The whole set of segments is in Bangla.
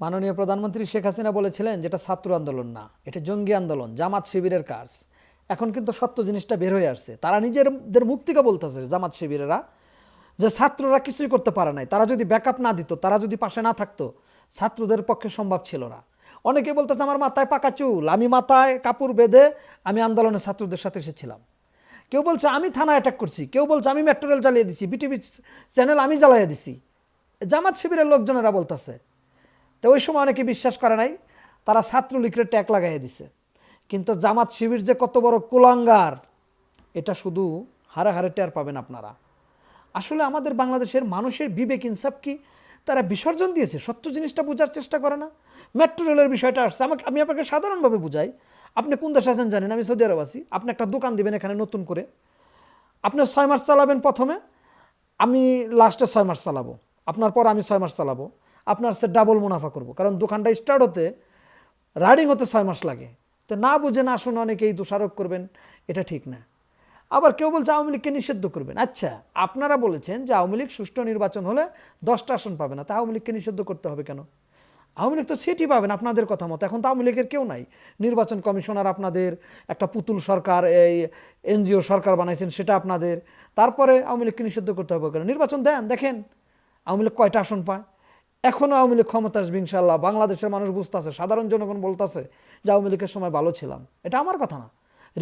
মাননীয় প্রধানমন্ত্রী শেখ হাসিনা বলেছিলেন যেটা ছাত্র আন্দোলন না, এটা জঙ্গি আন্দোলন, জামাত শিবিরের কাজ। এখন কিন্তু সত্য জিনিসটা বের হয়ে আসছে। তারা নিজেদের মুখ থেকে বলতেছে জামাত শিবিরেরা যে ছাত্ররা কিছুই করতে পারে নাই, তারা যদি ব্যাকআপ না দিত, তারা যদি পাশে না থাকতো, ছাত্রদের পক্ষে সম্ভব ছিল না। অনেকে বলতেছে আমার মাথায় পাকা চুল, আমি মাথায় কাপড় বেঁধে আমি আন্দোলনে ছাত্রদের সাথে এসেছিলাম। কেউ বলছে আমি থানা অ্যাটাক করছি, কেউ বলছে আমি মেট্রো রেল জ্বালিয়ে দিছি, বিটিভি চ্যানেল আমি জ্বালিয়ে দিছি। জামাত শিবিরের লোকজনেরা বলতেছে। তো ওই সময় অনেকে বিশ্বাস করে নাই, তারা ছাত্রলীগের ট্যাগ লাগাইয়ে দিছে। কিন্তু জামাত শিবির যে কত বড় কুলাঙ্গার, এটা শুধু হারে হারে টের পাবেন আপনারা। আসলে আমাদের বাংলাদেশের মানুষের বিবেক ইনসাফ কি তারা বিসর্জন দিয়েছে? সত্য জিনিসটা বোঝার চেষ্টা করে না। মেট্রো রেলের বিষয়টা আসছে, আমি আপনাকে সাধারণভাবে বুঝাই। আপনি কোন দেশে আছেন জানেন, আমি সৌদি আরব আছি। আপনি একটা দোকান দিবেন এখানে নতুন করে, আপনি 6 মাস চালাবেন প্রথমে, আমি লাস্টে 6 মাস চালাবো, আপনার পর আমি 6 মাস চালাবো। আপনার সে ডাবল মুনাফা করব, কারণ দোকানটা স্টার্ট হতে রাইডিং হতে 6 মাস লাগে। তো না বুঝে না শুনে অনেকেই দোষারোপ করবেন, এটা ঠিক না। আবার কেউ বলছে আওয়ামী লীগকে নিষিদ্ধ করবেন। আচ্ছা, আপনারা বলেছেন যে আওয়ামী লীগ সুষ্ঠু নির্বাচন হলে 10টা আসন পাবে না, তা আওয়ামী লীগকে নিষিদ্ধ করতে হবে কেন? আওয়ামী লীগ তো সিটই পাবেন আপনাদের কথা মতো। এখন তো আওয়ামী লীগের কেউ নাই, নির্বাচন কমিশনার আপনাদের, একটা পুতুল সরকার, এই এনজিও সরকার বানাইছেন সেটা আপনাদের। তারপরে আওয়ামী লীগকে নিষিদ্ধ করতে হবে কেন? নির্বাচন দেন, দেখেন আওয়ামী লীগ কয়টা আসন পায়। এখনও আওয়ামী লীগ ক্ষমতা আসবে ইনশাল্লাহ। বাংলাদেশের মানুষ বুঝতেছে, সাধারণ জনগণ বলতেছে যে আওয়ামী লীগের সময় ভালো ছিলাম। এটা আমার কথা না,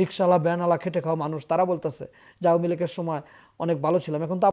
রিক্সাওয়ালা, ভ্যানওয়ালা, খেটে খাওয়া মানুষ তারা বলতেছে যে আওয়ামী লীগের সময় অনেক ভালো ছিলাম। এখন তো